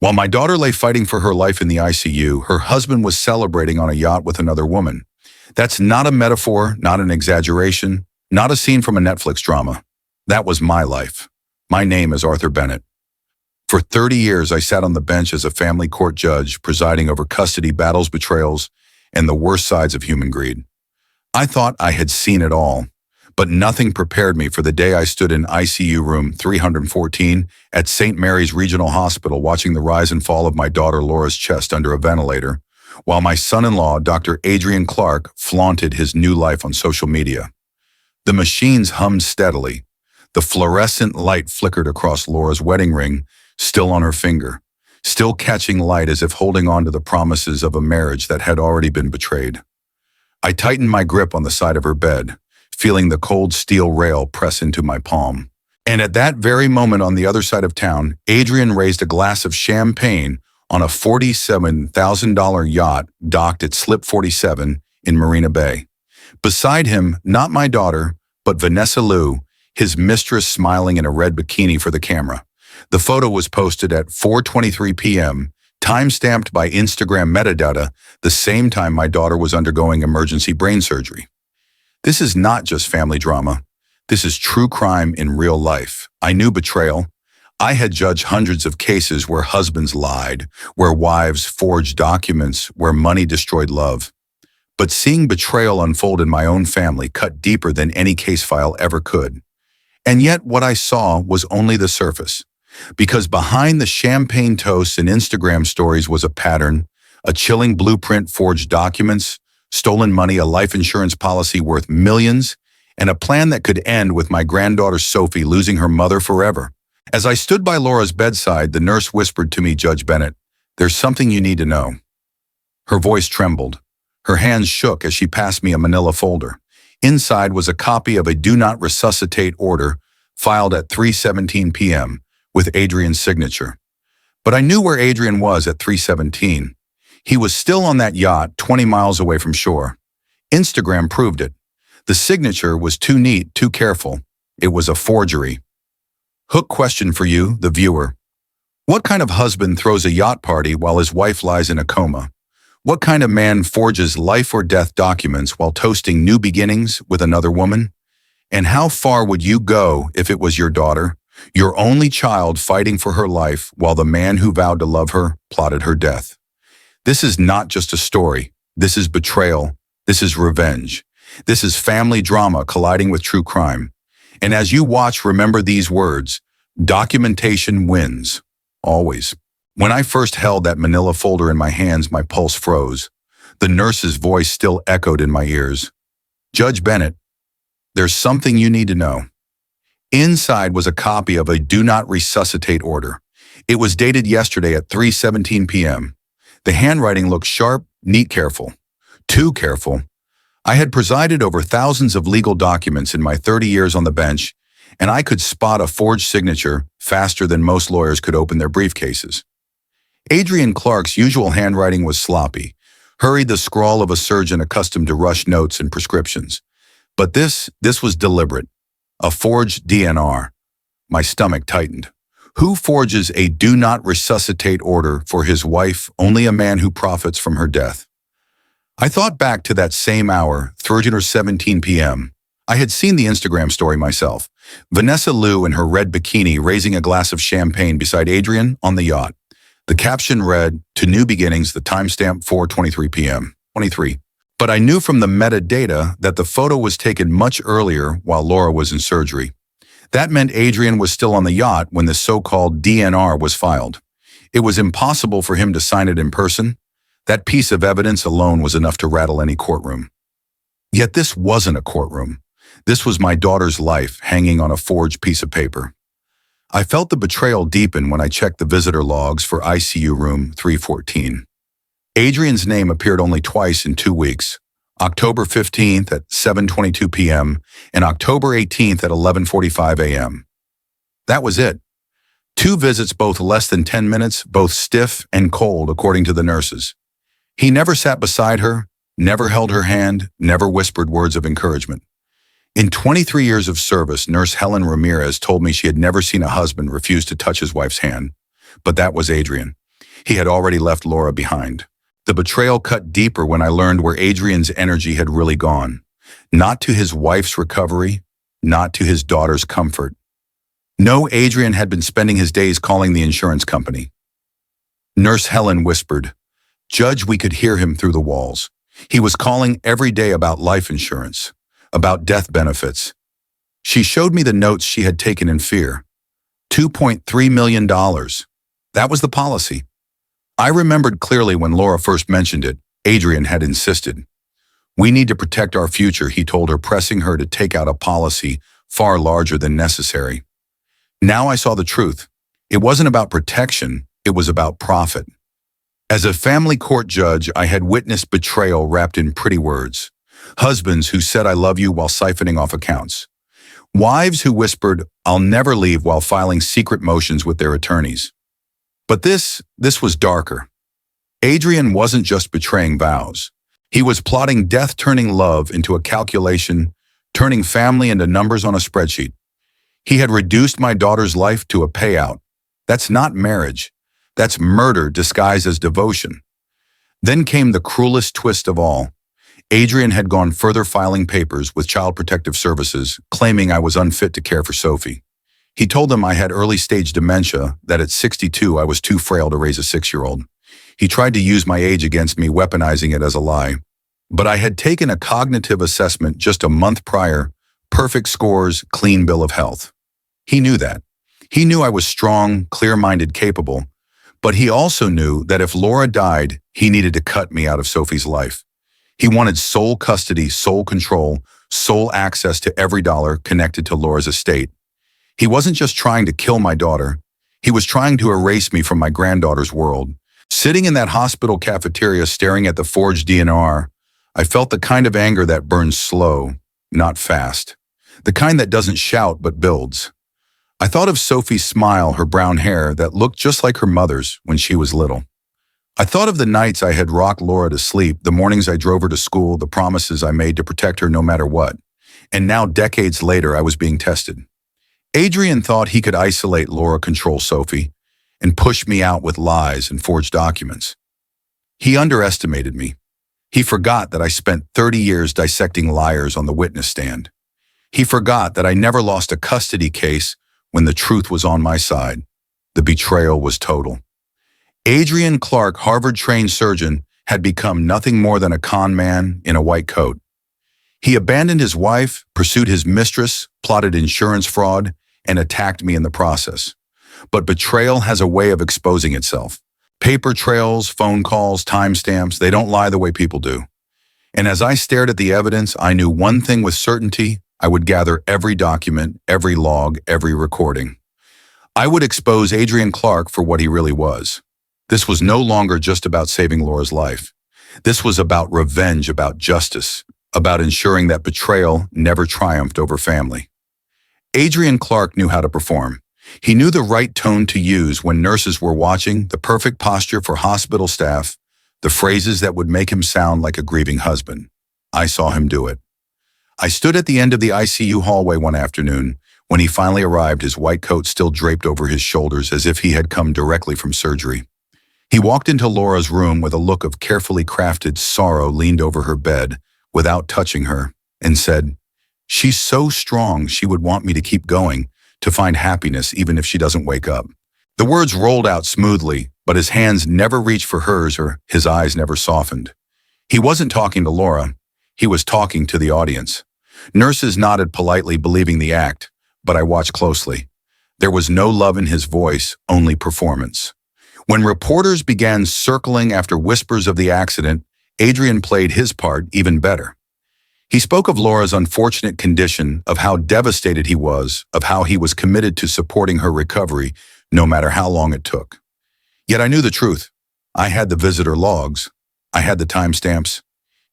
While my daughter lay fighting for her life in the ICU, her husband was celebrating on a yacht with another woman. That's not a metaphor, not an exaggeration, not a scene from a Netflix drama. That was my life. My name is Arthur Bennett. For 30 years, I sat on the bench as a family court judge, presiding over custody battles, betrayals, and the worst sides of human greed. I thought I had seen it all, but nothing prepared me for the day I stood in ICU room 314 at St. Mary's Regional Hospital watching the rise and fall of my daughter Laura's chest under a ventilator, while my son-in-law, Dr. Adrian Clark, flaunted his new life on social media. The machines hummed steadily. The fluorescent light flickered across Laura's wedding ring, still on her finger, still catching light as if holding on to the promises of a marriage that had already been betrayed. I tightened my grip on the side of her bed, feeling the cold steel rail press into my palm. And at that very moment on the other side of town, Adrian raised a glass of champagne on a $47,000 yacht docked at Slip 47 in Marina Bay. Beside him, not my daughter, but Vanessa Liu, his mistress smiling in a red bikini for the camera. The photo was posted at 4:23 p.m., time-stamped by Instagram metadata, the same time my daughter was undergoing emergency brain surgery. This is not just family drama. This is true crime in real life. I knew betrayal. I had judged hundreds of cases where husbands lied, where wives forged documents, where money destroyed love. But seeing betrayal unfold in my own family cut deeper than any case file ever could. And yet what I saw was only the surface. Because behind the champagne toasts and Instagram stories was a pattern, a chilling blueprint, forged documents, stolen money, a life insurance policy worth millions, and a plan that could end with my granddaughter Sophie losing her mother forever. As I stood by Laura's bedside, the nurse whispered to me, "Judge Bennett, there's something you need to know." Her voice trembled. Her hands shook as she passed me a manila folder. Inside was a copy of a do not resuscitate order filed at 3:17 p.m. with Adrian's signature. But I knew where Adrian was at 3:17. He was still on that yacht 20 miles away from shore. Instagram proved it. The signature was too neat, too careful. It was a forgery. Hook question for you, the viewer. What kind of husband throws a yacht party while his wife lies in a coma? What kind of man forges life or death documents while toasting new beginnings with another woman? And how far would you go if it was your daughter, your only child, fighting for her life while the man who vowed to love her plotted her death? This is not just a story. This is betrayal. This is revenge. This is family drama colliding with true crime. And as you watch, remember these words: documentation wins. Always. When I first held that manila folder in my hands, my pulse froze. The nurse's voice still echoed in my ears. "Judge Bennett, there's something you need to know." Inside was a copy of a do not resuscitate order. It was dated yesterday at 3:17 p.m. The handwriting looked sharp, neat, careful. Too careful. I had presided over thousands of legal documents in my 30 years on the bench, and I could spot a forged signature faster than most lawyers could open their briefcases. Adrian Clark's usual handwriting was sloppy, hurried, the scrawl of a surgeon accustomed to rush notes and prescriptions. But this was deliberate. A forged DNR. My stomach tightened. Who forges a do not resuscitate order for his wife? Only a man who profits from her death. I thought back to that same hour, 3:17 p.m. I had seen the Instagram story myself. Vanessa Liu in her red bikini raising a glass of champagne beside Adrian on the yacht. The caption read, "To new beginnings," the timestamp 4:23 p.m. 23. But I knew from the metadata that the photo was taken much earlier while Laura was in surgery. That meant Adrian was still on the yacht when the so-called DNR was filed. It was impossible for him to sign it in person. That piece of evidence alone was enough to rattle any courtroom. Yet this wasn't a courtroom. This was my daughter's life hanging on a forged piece of paper. I felt the betrayal deepen when I checked the visitor logs for ICU room 314. Adrian's name appeared only twice in 2 weeks, October 15th at 7:22 p.m. and October 18th at 11:45 a.m. That was it. 2 visits, both less than 10 minutes, both stiff and cold, according to the nurses. He never sat beside her, never held her hand, never whispered words of encouragement. In 23 years of service, Nurse Helen Ramirez told me she had never seen a husband refuse to touch his wife's hand. But that was Adrian. He had already left Laura behind. The betrayal cut deeper when I learned where Adrian's energy had really gone. Not to his wife's recovery, not to his daughter's comfort. No, Adrian had been spending his days calling the insurance company. Nurse Helen whispered. Judge, we could hear him through the walls. He was calling every day about life insurance, about death benefits. She showed me the notes she had taken in fear. $2.3 million. That was the policy. I remembered clearly when Laura first mentioned it. Adrian had insisted. We need to protect our future, he told her, pressing her to take out a policy far larger than necessary. Now I saw the truth. It wasn't about protection, it was about profit. As a family court judge, I had witnessed betrayal wrapped in pretty words. Husbands who said I love you while siphoning off accounts. Wives who whispered, I'll never leave while filing secret motions with their attorneys. But this was darker. Adrian wasn't just betraying vows. He was plotting death, turning love into a calculation, turning family into numbers on a spreadsheet. He had reduced my daughter's life to a payout. That's not marriage. That's murder disguised as devotion. Then came the cruelest twist of all. Adrian had gone further, filing papers with Child Protective Services, claiming I was unfit to care for Sophie. He told them I had early-stage dementia, that at 62 I was too frail to raise a 6-year-old. He tried to use my age against me, weaponizing it as a lie. But I had taken a cognitive assessment just a month prior, perfect scores, clean bill of health. He knew that. He knew I was strong, clear-minded, capable. But he also knew that if Laura died, he needed to cut me out of Sophie's life. He wanted sole custody, sole control, sole access to every dollar connected to Laura's estate. He wasn't just trying to kill my daughter. He was trying to erase me from my granddaughter's world. Sitting in that hospital cafeteria staring at the forged DNR, I felt the kind of anger that burns slow, not fast. The kind that doesn't shout but builds. I thought of Sophie's smile, her brown hair that looked just like her mother's when she was little. I thought of the nights I had rocked Laura to sleep, the mornings I drove her to school, the promises I made to protect her no matter what. And now, decades later, I was being tested. Adrian thought he could isolate Laura, control Sophie, and push me out with lies and forged documents. He underestimated me. He forgot that I spent 30 years dissecting liars on the witness stand. He forgot that I never lost a custody case when the truth was on my side. The betrayal was total. Adrian Clark, Harvard-trained surgeon, had become nothing more than a con man in a white coat. He abandoned his wife, pursued his mistress, plotted insurance fraud, and attacked me in the process. But betrayal has a way of exposing itself. Paper trails, phone calls, timestamps, they don't lie the way people do. And as I stared at the evidence, I knew one thing with certainty: I would gather every document, every log, every recording. I would expose Adrian Clark for what he really was. This was no longer just about saving Laura's life. This was about revenge, about justice, about ensuring that betrayal never triumphed over family. Adrian Clark knew how to perform. He knew the right tone to use when nurses were watching, the perfect posture for hospital staff, the phrases that would make him sound like a grieving husband. I saw him do it. I stood at the end of the ICU hallway one afternoon when he finally arrived, his white coat still draped over his shoulders as if he had come directly from surgery. He walked into Laura's room with a look of carefully crafted sorrow, leaned over her bed without touching her, and said, "She's so strong, she would want me to keep going, to find happiness even if she doesn't wake up." The words rolled out smoothly, but his hands never reached for hers or his eyes never softened. He wasn't talking to Laura. He was talking to the audience. Nurses nodded politely, believing the act, but I watched closely. There was no love in his voice, only performance. When reporters began circling after whispers of the accident, Adrian played his part even better. He spoke of Laura's unfortunate condition, of how devastated he was, of how he was committed to supporting her recovery, no matter how long it took. Yet I knew the truth. I had the visitor logs. I had the timestamps.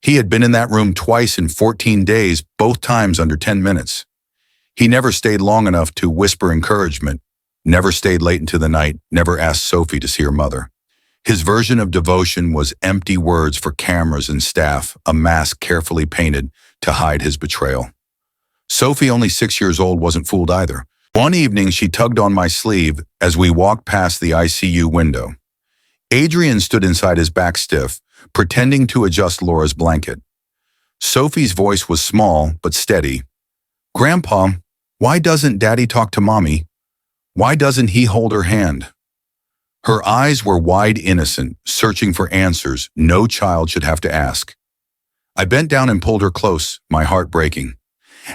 He had been in that room twice in 14 days, both times under 10 minutes. He never stayed long enough to whisper encouragement, never stayed late into the night, never asked Sophie to see her mother. His version of devotion was empty words for cameras and staff, a mask carefully painted to hide his betrayal. Sophie, only 6 years old, wasn't fooled either. One evening, she tugged on my sleeve as we walked past the ICU window. Adrian stood inside his back stiff, pretending to adjust Laura's blanket. Sophie's voice was small but steady. "Grandpa, why doesn't Daddy talk to Mommy? Why doesn't he hold her hand?" Her eyes were wide innocent, searching for answers no child should have to ask. I bent down and pulled her close, my heart breaking.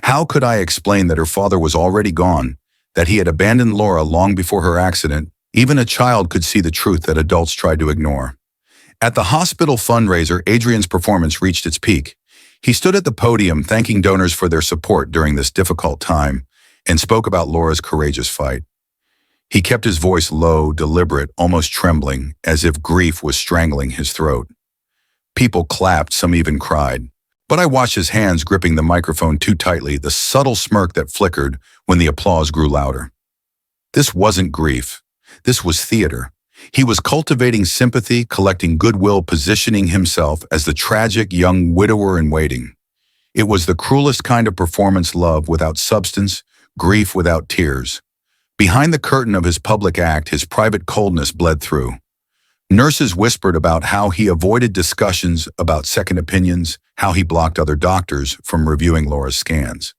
How could I explain that her father was already gone, that he had abandoned Laura long before her accident? Even a child could see the truth that adults tried to ignore. At the hospital fundraiser, Adrian's performance reached its peak. He stood at the podium thanking donors for their support during this difficult time and spoke about Laura's courageous fight. He kept his voice low, deliberate, almost trembling, as if grief was strangling his throat. People clapped, some even cried. But I watched his hands gripping the microphone too tightly, the subtle smirk that flickered when the applause grew louder. This wasn't grief. This was theater. He was cultivating sympathy, collecting goodwill, positioning himself as the tragic young widower in waiting. It was the cruelest kind of performance love without substance, grief without tears. Behind the curtain of his public act, his private coldness bled through. Nurses whispered about how he avoided discussions about second opinions, how he blocked other doctors from reviewing Laura's scans.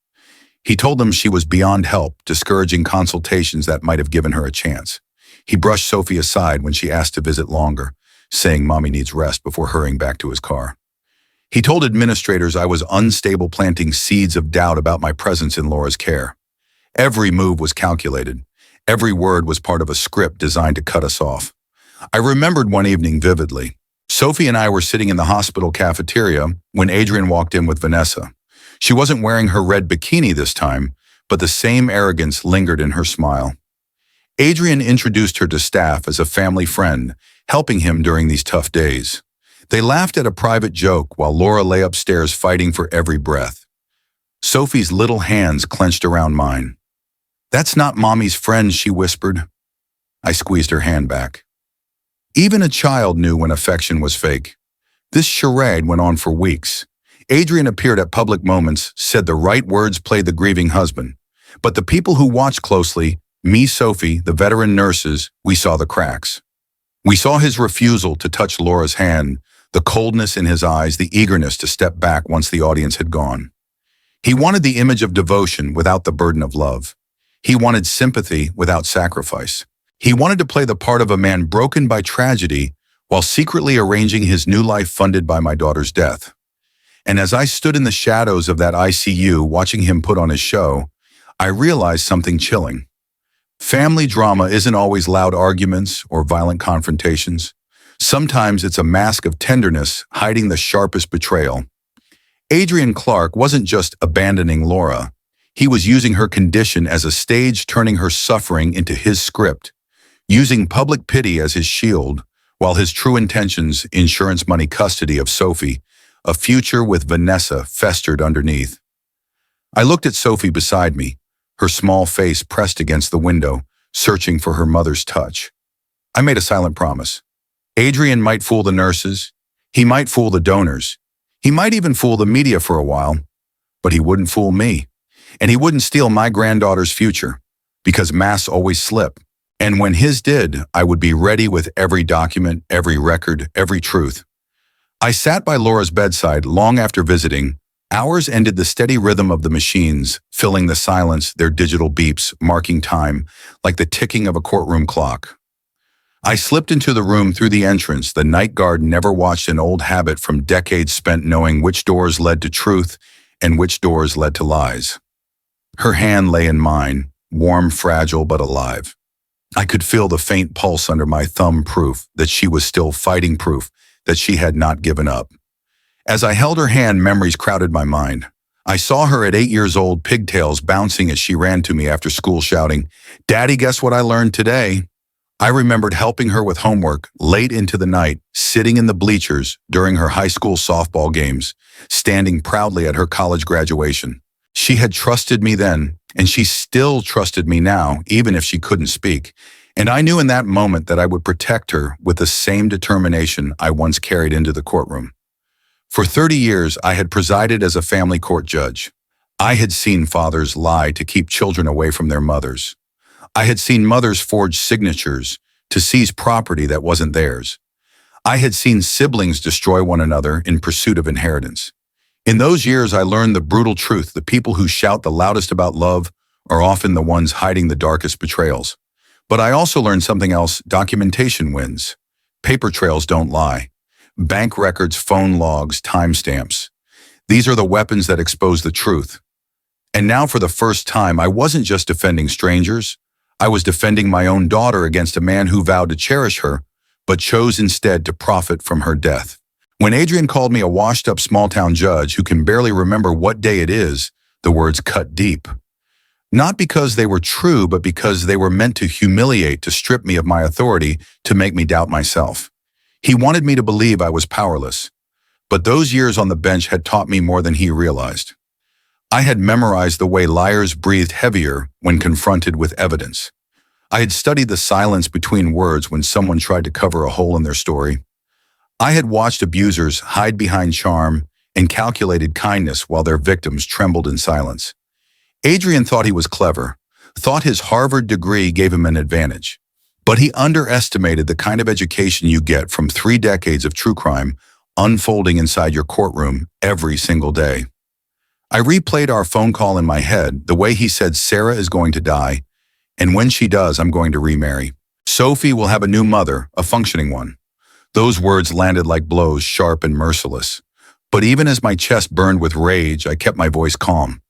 He told them she was beyond help, discouraging consultations that might have given her a chance. He brushed Sophie aside when she asked to visit longer, saying Mommy needs rest before hurrying back to his car. He told administrators I was unstable, planting seeds of doubt about my presence in Laura's care. Every move was calculated. Every word was part of a script designed to cut us off. I remembered one evening vividly. Sophie and I were sitting in the hospital cafeteria when Adrian walked in with Vanessa. She wasn't wearing her red bikini this time, but the same arrogance lingered in her smile. Adrian introduced her to staff as a family friend, helping him during these tough days. They laughed at a private joke while Laura lay upstairs fighting for every breath. Sophie's little hands clenched around mine. "That's not Mommy's friend," she whispered. I squeezed her hand back. Even a child knew when affection was fake. This charade went on for weeks. Adrian appeared at public moments, said the right words, played the grieving husband. But the people who watched closely, me, Sophie, the veteran nurses, we saw the cracks. We saw his refusal to touch Laura's hand, the coldness in his eyes, the eagerness to step back once the audience had gone. He wanted the image of devotion without the burden of love. He wanted sympathy without sacrifice. He wanted to play the part of a man broken by tragedy while secretly arranging his new life funded by my daughter's death. And as I stood in the shadows of that ICU watching him put on his show, I realized something chilling. Family drama isn't always loud arguments or violent confrontations. Sometimes it's a mask of tenderness hiding the sharpest betrayal. Adrian Clark wasn't just abandoning Laura. He was using her condition as a stage, turning her suffering into his script, using public pity as his shield, while his true intentions, insurance money, custody of Sophie, a future with Vanessa, festered underneath. I looked at Sophie beside me, her small face pressed against the window, searching for her mother's touch. I made a silent promise. Adrian might fool the nurses, he might fool the donors, he might even fool the media for a while, but he wouldn't fool me. And he wouldn't steal my granddaughter's future, because masks always slip. And when his did, I would be ready with every document, every record, every truth. I sat by Laura's bedside long after visiting. Hours ended the steady rhythm of the machines, filling the silence, their digital beeps, marking time, like the ticking of a courtroom clock. I slipped into the room through the entrance. The night guard never watched, an old habit from decades spent knowing which doors led to truth and which doors led to lies. Her hand lay in mine, warm, fragile, but alive. I could feel the faint pulse under my thumb, proof that she was still fighting, proof that she had not given up. As I held her hand, memories crowded my mind. I saw her at 8 years old, pigtails bouncing as she ran to me after school shouting, "Daddy, guess what I learned today?" I remembered helping her with homework late into the night, sitting in the bleachers during her high school softball games, standing proudly at her college graduation. She had trusted me then, and she still trusted me now, even if she couldn't speak. And I knew in that moment that I would protect her with the same determination I once carried into the courtroom. For 30 years, I had presided as a family court judge. I had seen fathers lie to keep children away from their mothers. I had seen mothers forge signatures to seize property that wasn't theirs. I had seen siblings destroy one another in pursuit of inheritance. In those years, I learned the brutal truth: the people who shout the loudest about love are often the ones hiding the darkest betrayals. But I also learned something else: documentation wins. Paper trails don't lie. Bank records, phone logs, timestamps. These are the weapons that expose the truth. And now, for the first time, I wasn't just defending strangers. I was defending my own daughter against a man who vowed to cherish her, but chose instead to profit from her death. When Adrian called me a washed-up small-town judge who can barely remember what day it is, the words cut deep. Not because they were true, but because they were meant to humiliate, to strip me of my authority, to make me doubt myself. He wanted me to believe I was powerless. But those years on the bench had taught me more than he realized. I had memorized the way liars breathed heavier when confronted with evidence. I had studied the silence between words when someone tried to cover a hole in their story. I had watched abusers hide behind charm and calculated kindness while their victims trembled in silence. Adrian thought he was clever, thought his Harvard degree gave him an advantage. But he underestimated the kind of education you get from 3 decades of true crime unfolding inside your courtroom every single day. I replayed our phone call in my head, the way he said Sarah is going to die, and when she does, I'm going to remarry. Sophie will have a new mother, a functioning one. Those words landed like blows, sharp and merciless. But even as my chest burned with rage, I kept my voice calm.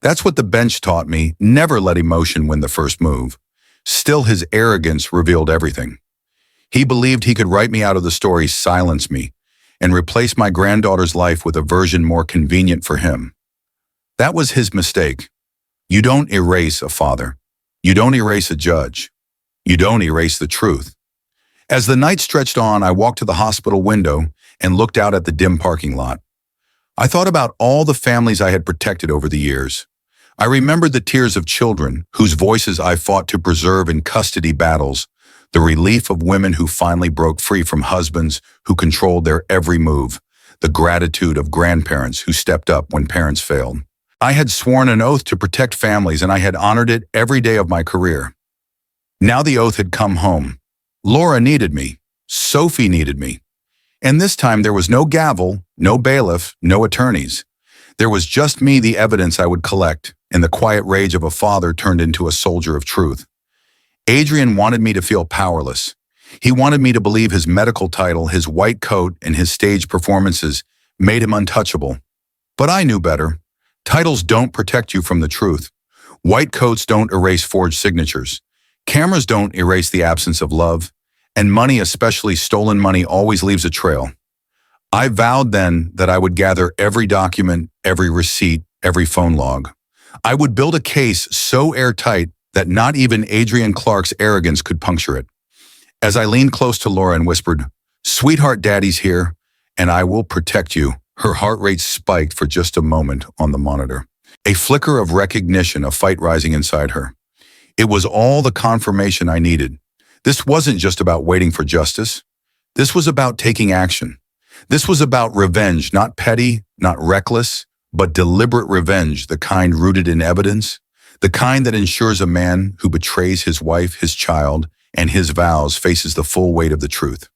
That's what the bench taught me: never let emotion win the first move. Still, his arrogance revealed everything. He believed he could write me out of the story, silence me, and replace my granddaughter's life with a version more convenient for him. That was his mistake. You don't erase a father. You don't erase a judge. You don't erase the truth. As the night stretched on, I walked to the hospital window and looked out at the dim parking lot. I thought about all the families I had protected over the years. I remembered the tears of children whose voices I fought to preserve in custody battles, the relief of women who finally broke free from husbands who controlled their every move, the gratitude of grandparents who stepped up when parents failed. I had sworn an oath to protect families, and I had honored it every day of my career. Now the oath had come home. Laura needed me. Sophie needed me. And this time there was no gavel, no bailiff, no attorneys. There was just me, the evidence I would collect, and the quiet rage of a father turned into a soldier of truth. Adrian wanted me to feel powerless. He wanted me to believe his medical title, his white coat, and his stage performances made him untouchable. But I knew better. Titles don't protect you from the truth. White coats don't erase forged signatures. Cameras don't erase the absence of love. And money, especially stolen money, always leaves a trail. I vowed then that I would gather every document, every receipt, every phone log. I would build a case so airtight that not even Adrian Clark's arrogance could puncture it. As I leaned close to Laura and whispered, "Sweetheart, Daddy's here, and I will protect you," her heart rate spiked for just a moment on the monitor. A flicker of recognition, a fight rising inside her. It was all the confirmation I needed. This wasn't just about waiting for justice. This was about taking action. This was about revenge, not petty, not reckless, but deliberate revenge, the kind rooted in evidence, the kind that ensures a man who betrays his wife, his child, and his vows faces the full weight of the truth.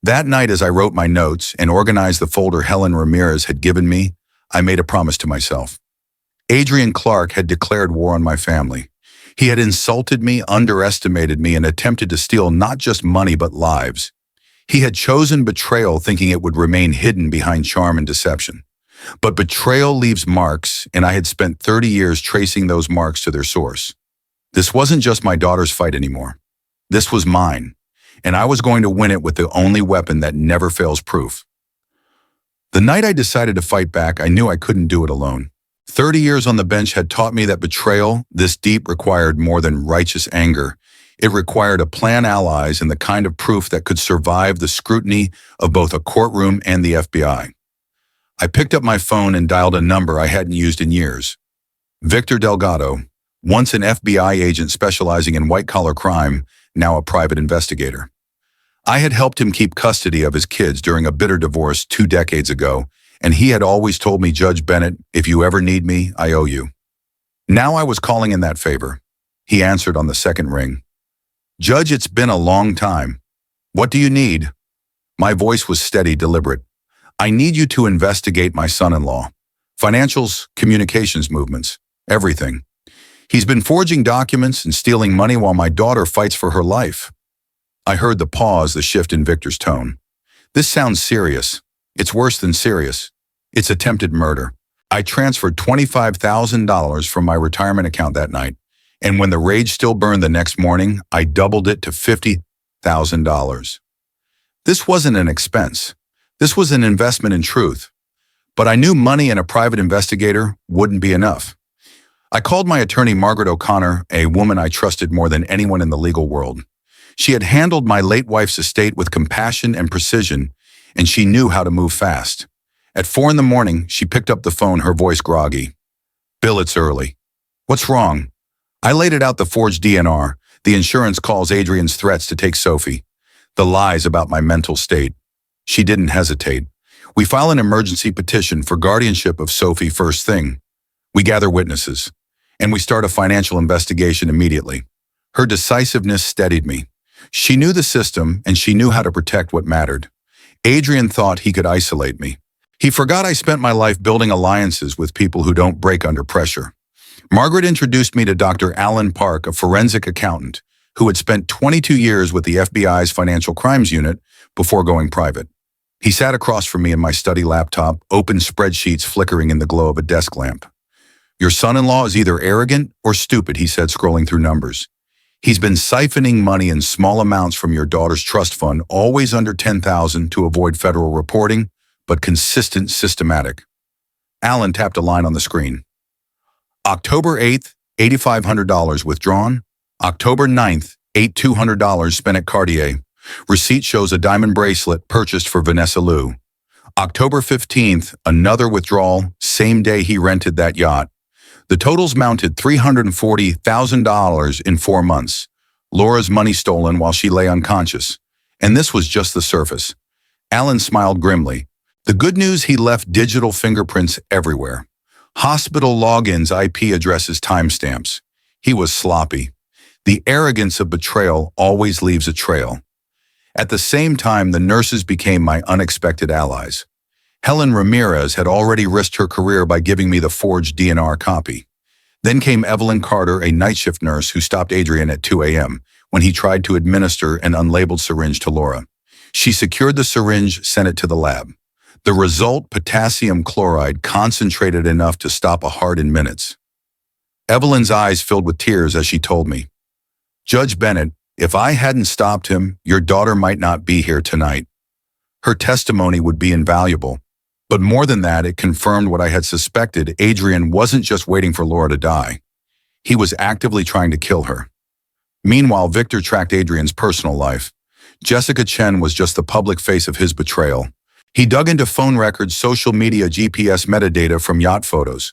That night, as I wrote my notes and organized the folder Helen Ramirez had given me, I made a promise to myself. Adrian Clark had declared war on my family. He had insulted me, underestimated me, and attempted to steal not just money but lives. He had chosen betrayal, thinking it would remain hidden behind charm and deception. But betrayal leaves marks, and I had spent 30 years tracing those marks to their source. This wasn't just my daughter's fight anymore. This was mine, and I was going to win it with the only weapon that never fails proof. The night I decided to fight back, I knew I couldn't do it alone. 30 years on the bench had taught me that betrayal, this deep, required more than righteous anger. It required a plan, allies, and the kind of proof that could survive the scrutiny of both a courtroom and the FBI. I picked up my phone and dialed a number I hadn't used in years. Victor Delgado, once an FBI agent specializing in white-collar crime, now a private investigator. I had helped him keep custody of his kids during a bitter divorce 2 decades ago, and he had always told me, "Judge Bennett, if you ever need me, I owe you." Now I was calling in that favor. He answered on the second ring. "Judge, it's been a long time. What do you need?" My voice was steady, deliberate. I need you to investigate my son-in-law. Financials, communications movements, everything. He's been forging documents and stealing money while my daughter fights for her life. I heard the pause, the shift in Victor's tone. This sounds serious. It's worse than serious. It's attempted murder. I transferred $25,000 from my retirement account that night, and when the rage still burned the next morning, I doubled it to $50,000. This wasn't an expense. This was an investment in truth. But I knew money and a private investigator wouldn't be enough. I called my attorney, Margaret O'Connor, a woman I trusted more than anyone in the legal world. She had handled my late wife's estate with compassion and precision, and she knew how to move fast. At 4 a.m, she picked up the phone, her voice groggy. "Bill, it's early. What's wrong?" I laid it out: the forged DNR, the insurance calls, Adrian's threats to take Sophie, the lies about my mental state. She didn't hesitate. "We file an emergency petition for guardianship of Sophie first thing. We gather witnesses, and we start a financial investigation immediately." Her decisiveness steadied me. She knew the system, and she knew how to protect what mattered. Adrian thought he could isolate me. He forgot I spent my life building alliances with people who don't break under pressure. Margaret introduced me to Dr. Alan Park, a forensic accountant who had spent 22 years with the FBI's Financial Crimes Unit before going private. He sat across from me in my study laptop, open spreadsheets flickering in the glow of a desk lamp. "Your son-in-law is either arrogant or stupid," he said, scrolling through numbers. "He's been siphoning money in small amounts from your daughter's trust fund, always under $10,000 to avoid federal reporting, but consistent, systematic." Alan tapped a line on the screen. October 8th, $8,500 withdrawn. October 9th, $8,200 spent at Cartier. Receipt shows a diamond bracelet purchased for Vanessa Liu. October 15th, another withdrawal, same day he rented that yacht. The totals mounted $340,000 in 4 months. Laura's money stolen while she lay unconscious. And this was just the surface. Alan smiled grimly. The good news: he left digital fingerprints everywhere. Hospital logins, IP addresses, timestamps. He was sloppy. The arrogance of betrayal always leaves a trail. At the same time, the nurses became my unexpected allies. Helen Ramirez had already risked her career by giving me the forged DNR copy. Then came Evelyn Carter, a night shift nurse who stopped Adrian at 2 a.m. when he tried to administer an unlabeled syringe to Laura. She secured the syringe, sent it to the lab. The result: potassium chloride, concentrated enough to stop a heart in minutes. Evelyn's eyes filled with tears as she told me, "Judge Bennett, if I hadn't stopped him, your daughter might not be here tonight." Her testimony would be invaluable. But more than that, it confirmed what I had suspected. Adrian wasn't just waiting for Laura to die. He was actively trying to kill her. Meanwhile, Victor tracked Adrian's personal life. Jessica Chen was just the public face of his betrayal. He dug into phone records, social media, GPS metadata from yacht photos.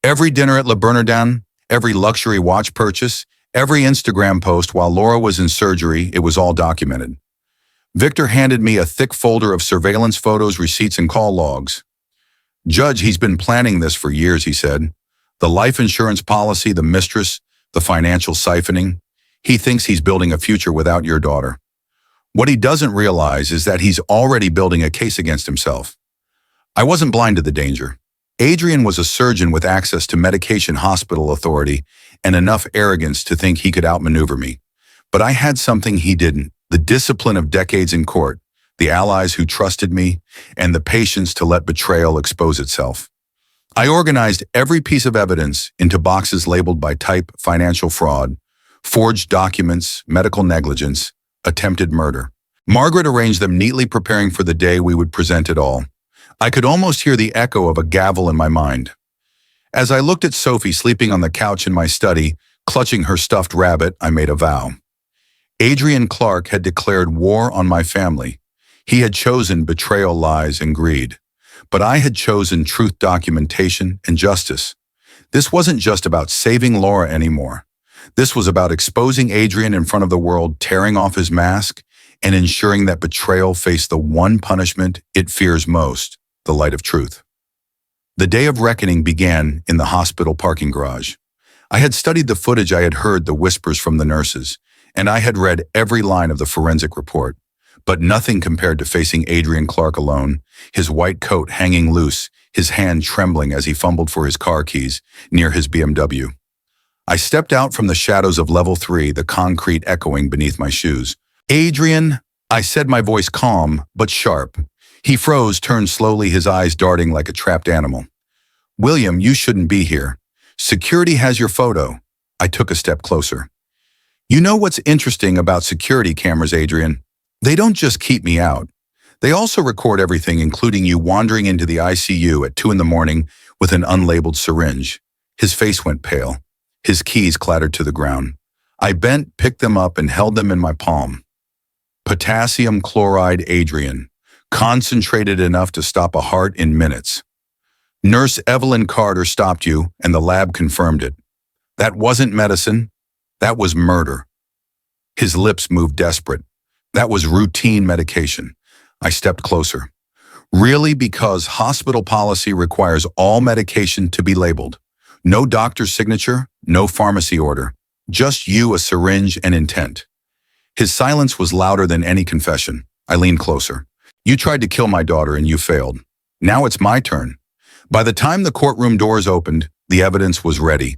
Every dinner at Le Bernardin, every luxury watch purchase, every Instagram post while Laura was in surgery, it was all documented. Victor handed me a thick folder of surveillance photos, receipts, and call logs. "Judge, he's been planning this for years," he said. "The life insurance policy, the mistress, the financial siphoning. He thinks he's building a future without your daughter. What he doesn't realize is that he's already building a case against himself." I wasn't blind to the danger. Adrian was a surgeon with access to medication hospital authority and enough arrogance to think he could outmaneuver me. But I had something he didn't: the discipline of decades in court, the allies who trusted me, and the patience to let betrayal expose itself. I organized every piece of evidence into boxes labeled by type: financial fraud, forged documents, medical negligence, attempted murder. Margaret arranged them neatly, preparing for the day we would present it all. I could almost hear the echo of a gavel in my mind. As I looked at Sophie sleeping on the couch in my study, clutching her stuffed rabbit, I made a vow. Adrian Clark had declared war on my family. He had chosen betrayal, lies, and greed. But I had chosen truth, documentation, and justice. This wasn't just about saving Laura anymore. This was about exposing Adrian in front of the world, tearing off his mask, and ensuring that betrayal faced the one punishment it fears most: the light of truth. The day of reckoning began in the hospital parking garage. I had studied the footage, I had heard the whispers from the nurses, and I had read every line of the forensic report. but nothing compared to facing Adrian Clark alone, his white coat hanging loose, his hand trembling as he fumbled for his car keys near his BMW. I stepped out from the shadows of level 3, the concrete echoing beneath my shoes. "Adrian," I said, my voice calm but sharp. He froze, turned slowly, his eyes darting like a trapped animal. "William, you shouldn't be here. Security has your photo." I took a step closer. "You know what's interesting about security cameras, Adrian? They don't just keep me out. They also record everything, including you wandering into the ICU at 2 in the morning with an unlabeled syringe." His face went pale. His keys clattered to the ground. I bent, picked them up, and held them in my palm. "Potassium chloride, Adrian. Concentrated enough to stop a heart in minutes. Nurse Evelyn Carter stopped you, and the lab confirmed it. That wasn't medicine. That was murder." His lips moved desperate. "That was routine medication." I stepped closer. "Really? Because hospital policy requires all medication to be labeled. No doctor's signature, no pharmacy order. Just you, a syringe, and intent." His silence was louder than any confession. I leaned closer. "You tried to kill my daughter and you failed. Now it's my turn." By the time the courtroom doors opened, the evidence was ready.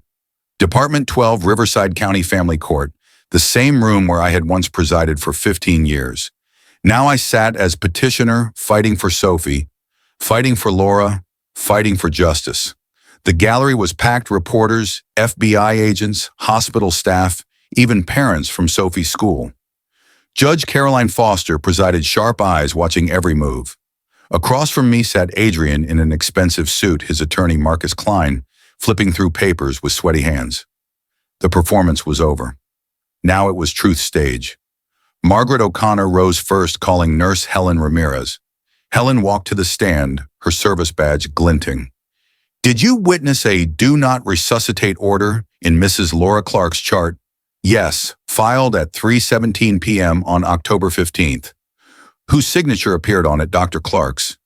Department 12, Riverside County Family Court, the same room where I had once presided for 15 years. Now I sat as petitioner, fighting for Sophie, fighting for Laura, fighting for justice. The gallery was packed: reporters, FBI agents, hospital staff, even parents from Sophie's school. Judge Caroline Foster presided, sharp eyes watching every move. Across from me sat Adrian in an expensive suit, his attorney Marcus Klein, flipping through papers with sweaty hands. The performance was over. Now it was truth stage. Margaret O'Connor rose first, calling Nurse Helen Ramirez. Helen walked to the stand, her service badge glinting. "Did you witness a do not resuscitate order in Mrs. Laura Clark's chart?" "Yes, filed at 3:17 p.m. on October 15th. "Whose signature appeared on it?" "Dr. Clark's."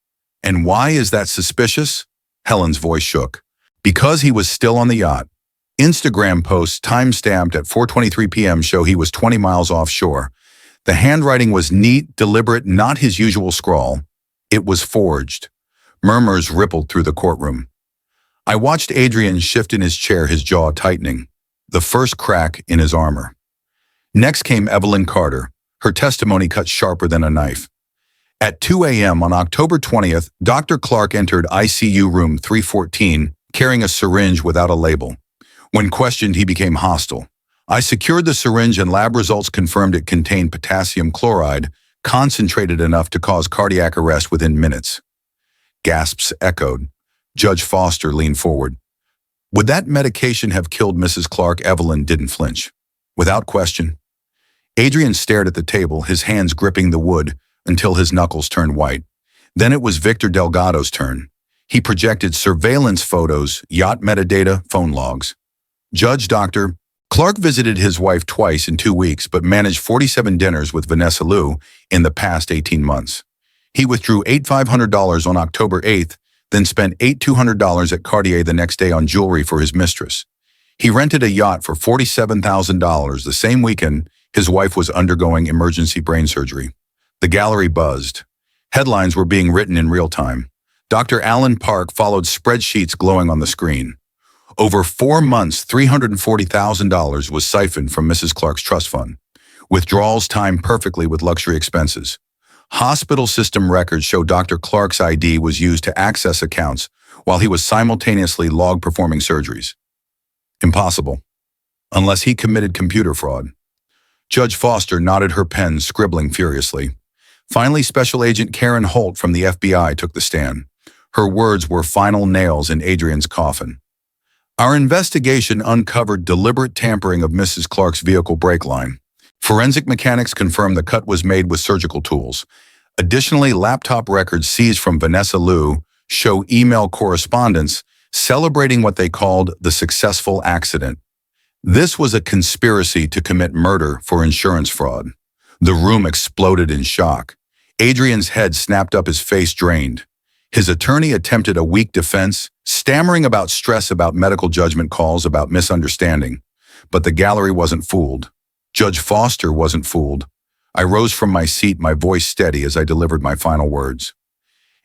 "And why is that suspicious?" Helen's voice shook. "Because he was still on the yacht. Instagram posts time-stamped at 4:23 p.m. show he was 20 miles offshore. The handwriting was neat, deliberate, not his usual scrawl. It was forged." Murmurs rippled through the courtroom. I watched Adrian shift in his chair, his jaw tightening, the first crack in his armor. Next came Evelyn Carter, her testimony cut sharper than a knife. At 2 a.m. on October 20th, Dr. Clark entered ICU room 314, carrying a syringe without a label. When questioned, he became hostile. "I secured the syringe and lab results confirmed it contained potassium chloride, concentrated enough to cause cardiac arrest within minutes." Gasps echoed. Judge Foster leaned forward. "Would that medication have killed Mrs. Clark?" Evelyn didn't flinch. "Without question." Adrian stared at the table, his hands gripping the wood until his knuckles turned white. Then it was Victor Delgado's turn. He projected surveillance photos, yacht metadata, phone logs. "Judge, Dr. Clark visited his wife twice in 2 weeks, but managed 47 dinners with Vanessa Liu in the past 18 months. He withdrew $8,500 on October 8th, then spent $8,200 at Cartier the next day on jewelry for his mistress. He rented a yacht for $47,000 the same weekend his wife was undergoing emergency brain surgery." The gallery buzzed. Headlines were being written in real time. Dr. Alan Park followed, spreadsheets glowing on the screen. Over 4 months, $340,000 was siphoned from Mrs. Clark's trust fund. Withdrawals timed perfectly with luxury expenses. Hospital system records show Dr. Clark's ID was used to access accounts while he was simultaneously log performing surgeries. Impossible. Unless he committed computer fraud. Judge Foster nodded, her pen scribbling furiously. Finally, Special Agent Karen Holt from the FBI took the stand. Her words were final nails in Adrian's coffin. "Our investigation uncovered deliberate tampering of Mrs. Clark's vehicle brake line. Forensic mechanics confirmed the cut was made with surgical tools. Additionally, laptop records seized from Vanessa Liu show email correspondence celebrating what they called the successful accident. This was a conspiracy to commit murder for insurance fraud." The room exploded in shock. Adrian's head snapped up, his face drained. His attorney attempted a weak defense, stammering about stress, about medical judgment calls, about misunderstanding. But the gallery wasn't fooled. Judge Foster wasn't fooled. I rose from my seat, my voice steady as I delivered my final words.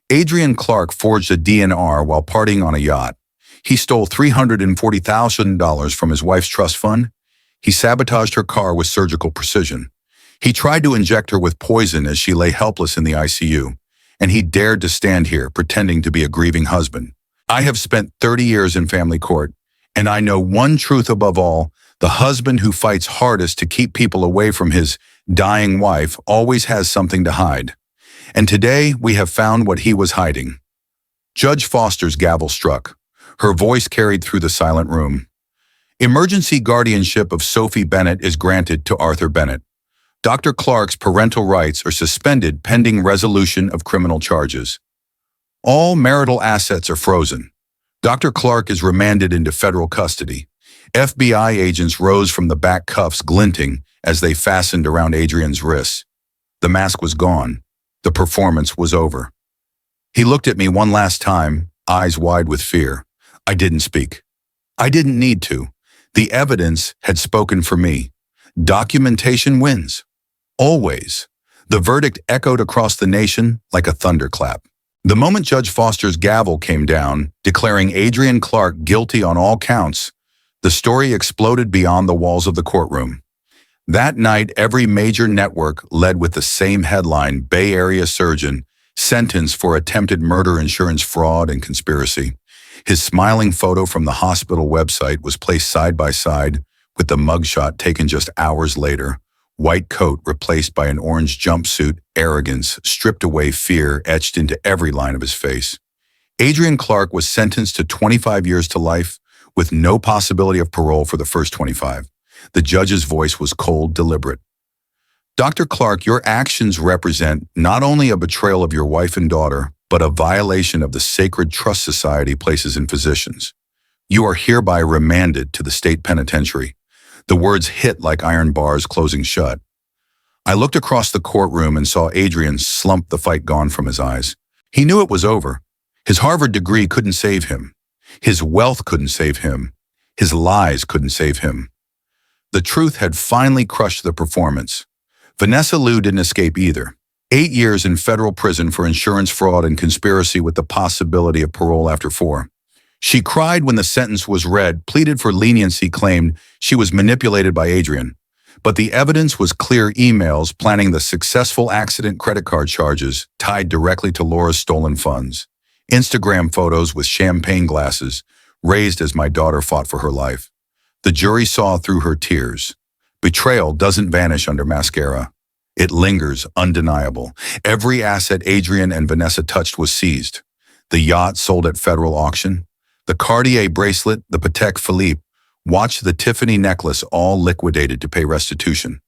Adrian Clark forged a DNR while partying on a yacht. He stole $340,000 from his wife's trust fund. He sabotaged her car with surgical precision. He tried to inject her with poison as she lay helpless in the ICU. And he dared to stand here pretending to be a grieving husband. I have spent 30 years in family court, and I know one truth above all: the husband who fights hardest to keep people away from his dying wife always has something to hide. And today we have found what he was hiding. Judge Foster's gavel struck. Her voice carried through the silent room. Emergency guardianship of Sophie Bennett is granted to Arthur Bennett. Dr. Clark's parental rights are suspended pending resolution of criminal charges. All marital assets are frozen. Dr. Clark is remanded into federal custody. FBI agents rose from the back cuffs, glinting as they fastened around Adrian's wrists. The mask was gone. The performance was over. He looked at me one last time, eyes wide with fear. I didn't speak. I didn't need to. The evidence had spoken for me. Documentation wins. Always. The verdict echoed across the nation like a thunderclap. The moment Judge Foster's gavel came down, declaring Adrian Clark guilty on all counts, the story exploded beyond the walls of the courtroom. That night, every major network led with the same headline: Bay Area surgeon sentenced for attempted murder, insurance fraud, and conspiracy. His smiling photo from the hospital website was placed side by side with the mugshot taken just hours later. White coat replaced by an orange jumpsuit, arrogance stripped away, fear etched into every line of his face. Adrian Clark was sentenced to 25 years to life, with no possibility of parole for the first 25. The judge's voice was cold, deliberate. Dr. Clark, your actions represent not only a betrayal of your wife and daughter, but a violation of the sacred trust society places in physicians. You are hereby remanded to the state penitentiary. The words hit like iron bars closing shut. I looked across the courtroom and saw Adrian slump, the fight gone from his eyes. He knew it was over. His Harvard degree couldn't save him. His wealth couldn't save him. His lies couldn't save him. The truth had finally crushed the performance. Vanessa Liu didn't escape either. 8 years in federal prison for insurance fraud and conspiracy with the possibility of parole after 4. She cried when the sentence was read, pleaded for leniency, claimed she was manipulated by Adrian. But the evidence was clear: emails planning the successful accident credit card charges tied directly to Laura's stolen funds. Instagram photos with champagne glasses raised as my daughter fought for her life. The jury saw through her tears. Betrayal doesn't vanish under mascara. It lingers, undeniable. Every asset Adrian and Vanessa touched was seized. The yacht sold at federal auction. The Cartier bracelet, the Patek Philippe, watch the Tiffany necklace, all liquidated to pay restitution.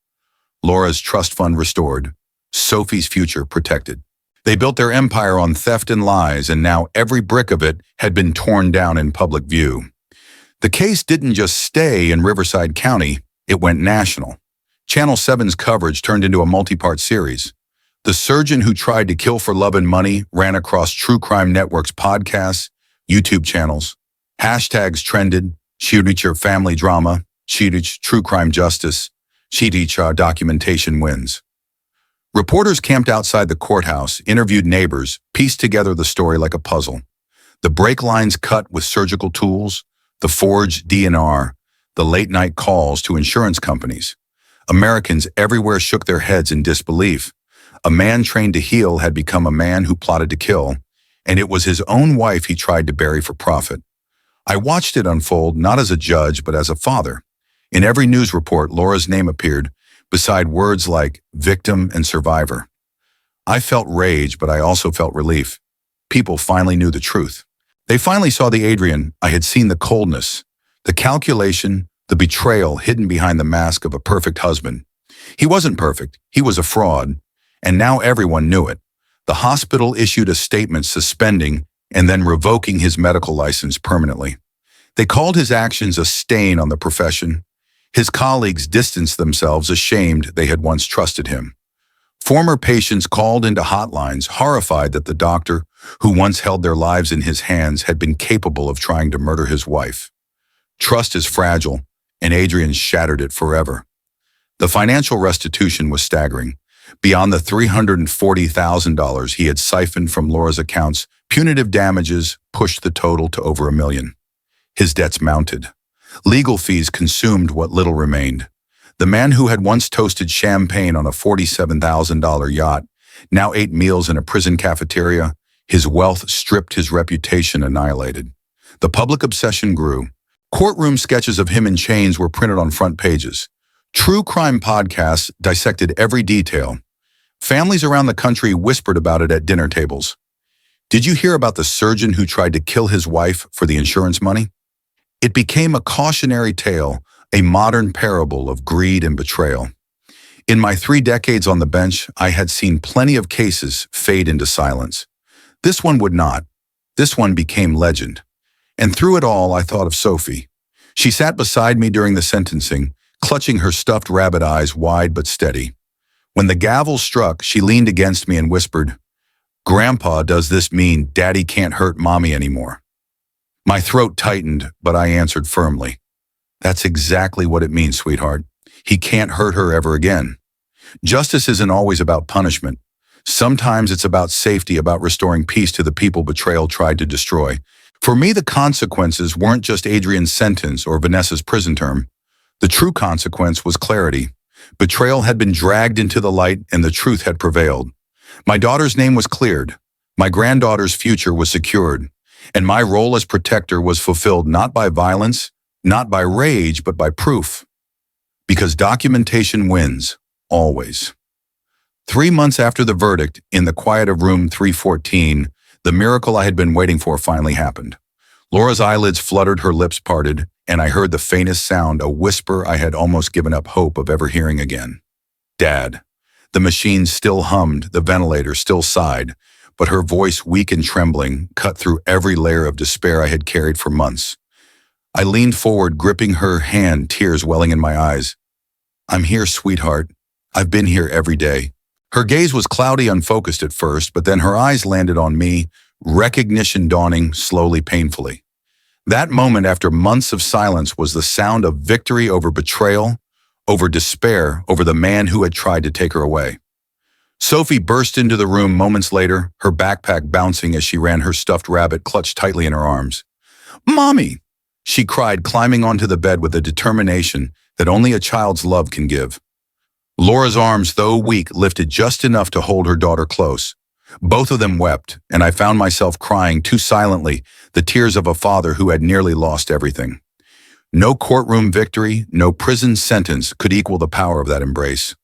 Laura's trust fund restored. Sophie's future protected. They built their empire on theft and lies, and now every brick of it had been torn down in public view. The case didn't just stay in Riverside County, it went national. Channel 7's coverage turned into a multi-part series. The surgeon who tried to kill for love and money ran across True Crime Network's podcasts, YouTube channels. Hashtags trended: Shiricha family drama, Shirich true crime justice, Shiricha documentation wins. Reporters camped outside the courthouse, interviewed neighbors, pieced together the story like a puzzle. The brake lines cut with surgical tools, the forged DNR, the late-night calls to insurance companies. Americans everywhere shook their heads in disbelief. A man trained to heal had become a man who plotted to kill, and it was his own wife he tried to bury for profit. I watched it unfold, not as a judge, but as a father. In every news report, Laura's name appeared, beside words like victim and survivor. I felt rage, but I also felt relief. People finally knew the truth. They finally saw the Adrian I had seen: the coldness, the calculation, the betrayal hidden behind the mask of a perfect husband. He wasn't perfect, he was a fraud, and now everyone knew it. The hospital issued a statement suspending and then revoking his medical license permanently. They called his actions a stain on the profession. His colleagues distanced themselves, ashamed they had once trusted him. Former patients called into hotlines, horrified that the doctor, who once held their lives in his hands, had been capable of trying to murder his wife. Trust is fragile, and Adrian shattered it forever. The financial restitution was staggering. Beyond the $340,000 he had siphoned from Laura's accounts, punitive damages pushed the total to over $1 million. His debts mounted. Legal fees consumed what little remained. The man who had once toasted champagne on a $47,000 yacht now ate meals in a prison cafeteria. His wealth stripped, his reputation annihilated. The public obsession grew. Courtroom sketches of him in chains were printed on front pages. True crime podcasts dissected every detail. Families around the country whispered about it at dinner tables. Did you hear about the surgeon who tried to kill his wife for the insurance money? It became a cautionary tale, a modern parable of greed and betrayal. In my 3 decades on the bench, I had seen plenty of cases fade into silence. This one would not. This one became legend. And through it all, I thought of Sophie. She sat beside me during the sentencing, clutching her stuffed rabbit eyes wide but steady. When the gavel struck, she leaned against me and whispered, "Grandpa, does this mean Daddy can't hurt Mommy anymore?" My throat tightened, but I answered firmly, "That's exactly what it means, sweetheart. He can't hurt her ever again." Justice isn't always about punishment. Sometimes it's about safety, about restoring peace to the people betrayal tried to destroy. For me, the consequences weren't just Adrian's sentence or Vanessa's prison term. The true consequence was clarity. Betrayal had been dragged into the light and the truth had prevailed. My daughter's name was cleared. My granddaughter's future was secured. And my role as protector was fulfilled not by violence, not by rage, but by proof. Because documentation wins, always. 3 months after the verdict, in the quiet of room 314, the miracle I had been waiting for finally happened. Laura's eyelids fluttered, her lips parted, and I heard the faintest sound, a whisper I had almost given up hope of ever hearing again. "Dad." The machine still hummed, the ventilator still sighed, but her voice, weak and trembling, cut through every layer of despair I had carried for months. I leaned forward, gripping her hand, tears welling in my eyes. "I'm here, sweetheart. I've been here every day." Her gaze was cloudy, unfocused at first, but then her eyes landed on me, recognition dawning slowly, painfully. That moment, after months of silence, was the sound of victory over betrayal, over despair, over the man who had tried to take her away. Sophie burst into the room moments later, her backpack bouncing as she ran, her stuffed rabbit clutched tightly in her arms. "Mommy!" she cried, climbing onto the bed with a determination that only a child's love can give. Laura's arms, though weak, lifted just enough to hold her daughter close. Both of them wept, and I found myself crying too silently, the tears of a father who had nearly lost everything. No courtroom victory, no prison sentence could equal the power of that embrace.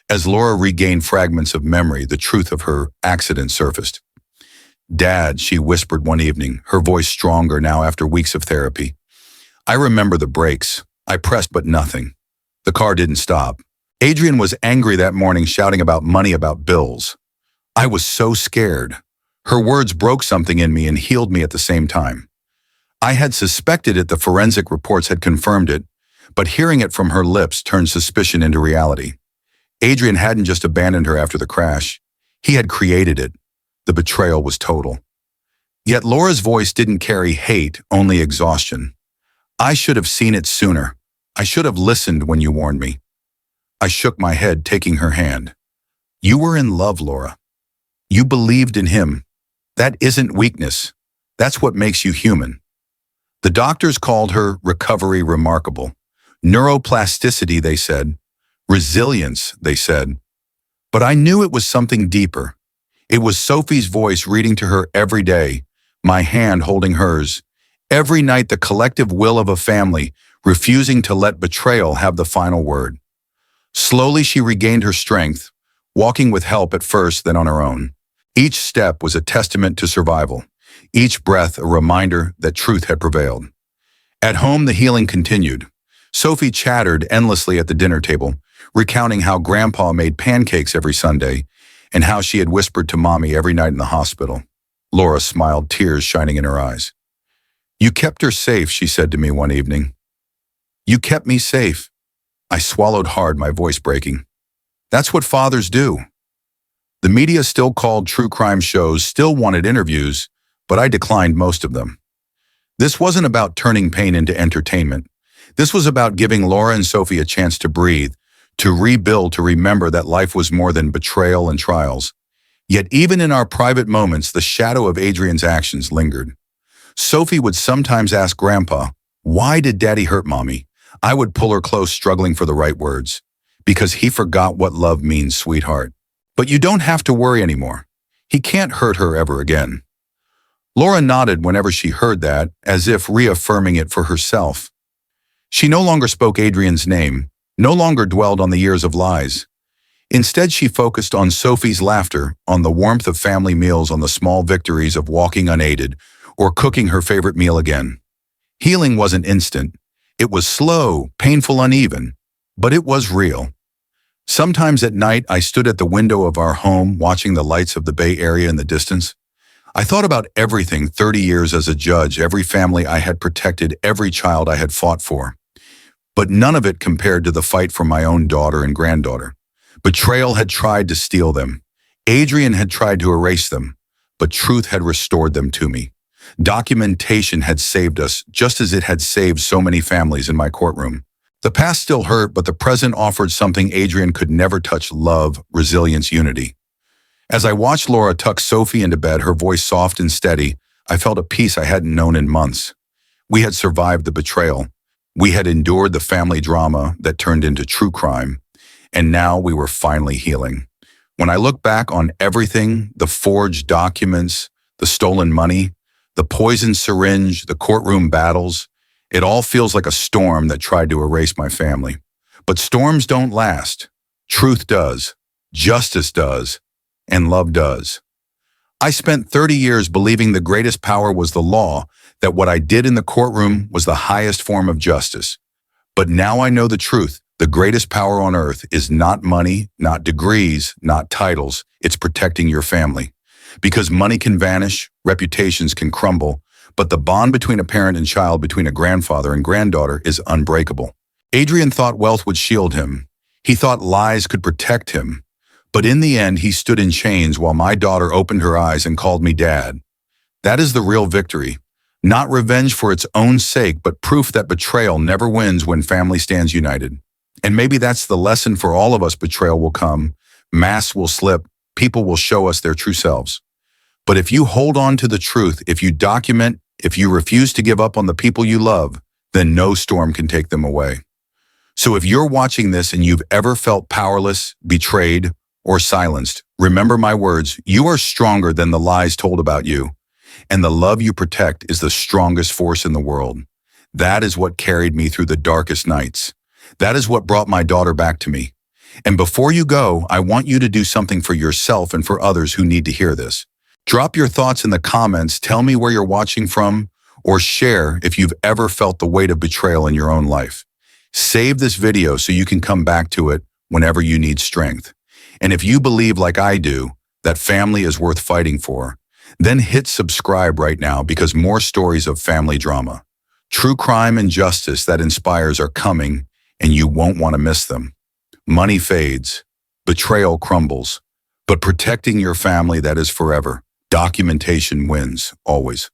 As Laura regained fragments of memory, the truth of her accident surfaced. "Dad," she whispered one evening, her voice stronger now after weeks of therapy. "I remember the brakes. I pressed but nothing. The car didn't stop. Adrian was angry that morning, shouting about money, about bills. I was so scared. Her words broke something in me and healed me at the same time. I had suspected it, the forensic reports had confirmed it, but hearing it from her lips turned suspicion into reality. Adrian hadn't just abandoned her after the crash. He had created it. The betrayal was total. Yet Laura's voice didn't carry hate, only exhaustion. "I should have seen it sooner. I should have listened when you warned me." I shook my head, taking her hand. "You were in love, Laura. You believed in him. That isn't weakness. That's what makes you human." The doctors called her recovery remarkable. Neuroplasticity, they said. Resilience, they said. But I knew it was something deeper. It was Sophie's voice reading to her every day, my hand holding hers. Every night, the collective will of a family, refusing to let betrayal have the final word. Slowly, she regained her strength, walking with help at first, then on her own. Each step was a testament to survival. Each breath a reminder that truth had prevailed. At home, the healing continued. Sophie chattered endlessly at the dinner table, recounting how Grandpa made pancakes every Sunday and how she had whispered to Mommy every night in the hospital. Laura smiled, tears shining in her eyes. "You kept her safe," she said to me one evening. "You kept me safe." I swallowed hard, my voice breaking. That's what fathers do. The media still called true crime shows, still wanted interviews, but I declined most of them. This wasn't about turning pain into entertainment. This was about giving Laura and Sophie a chance to breathe, to rebuild, to remember that life was more than betrayal and trials. Yet even in our private moments, the shadow of Adrian's actions lingered. Sophie would sometimes ask Grandpa, "Why did Daddy hurt Mommy?" I would pull her close, struggling for the right words. "Because he forgot what love means, sweetheart. But you don't have to worry anymore. He can't hurt her ever again." Laura nodded whenever she heard that, as if reaffirming it for herself. She no longer spoke Adrian's name, no longer dwelled on the years of lies. Instead, she focused on Sophie's laughter, on the warmth of family meals, on the small victories of walking unaided, or cooking her favorite meal again. Healing wasn't instant. It was slow, painful, uneven, but it was real. Sometimes at night, I stood at the window of our home, watching the lights of the Bay Area in the distance. I thought about everything: 30 years as a judge, every family I had protected, every child I had fought for. But none of it compared to the fight for my own daughter and granddaughter. Betrayal had tried to steal them. Adrian had tried to erase them, but truth had restored them to me. Documentation had saved us, just as it had saved so many families in my courtroom. The past still hurt, but the present offered something Adrian could never touch: love, resilience, unity. As I watched Laura tuck Sophie into bed, her voice soft and steady, I felt a peace I hadn't known in months. We had survived the betrayal. We had endured the family drama that turned into true crime. And now we were finally healing. When I look back on everything, the forged documents, the stolen money, the poisoned syringe, the courtroom battles, it all feels like a storm that tried to erase my family. But storms don't last. Truth does, justice does, and love does. I spent 30 years believing the greatest power was the law, that what I did in the courtroom was the highest form of justice. But now I know the truth. The greatest power on earth is not money, not degrees, not titles. It's protecting your family. Because money can vanish, reputations can crumble, but the bond between a parent and child, between a grandfather and granddaughter, is unbreakable. Adrian thought wealth would shield him. He thought lies could protect him. But in the end, he stood in chains while my daughter opened her eyes and called me Dad. That is the real victory. Not revenge for its own sake, but proof that betrayal never wins when family stands united. And maybe that's the lesson for all of us. Betrayal will come, masks will slip, people will show us their true selves. But if you hold on to the truth, if you document, if you refuse to give up on the people you love, then no storm can take them away. So if you're watching this and you've ever felt powerless, betrayed, or silenced, remember my words: you are stronger than the lies told about you. And the love you protect is the strongest force in the world. That is what carried me through the darkest nights. That is what brought my daughter back to me. And before you go, I want you to do something for yourself and for others who need to hear this. Drop your thoughts in the comments, tell me where you're watching from, or share if you've ever felt the weight of betrayal in your own life. Save this video so you can come back to it whenever you need strength. And if you believe, like I do, that family is worth fighting for, then hit subscribe right now, because more stories of family drama, true crime, and justice that inspires are coming, and you won't want to miss them. Money fades, betrayal crumbles, but protecting your family, that is forever. Documentation wins, always.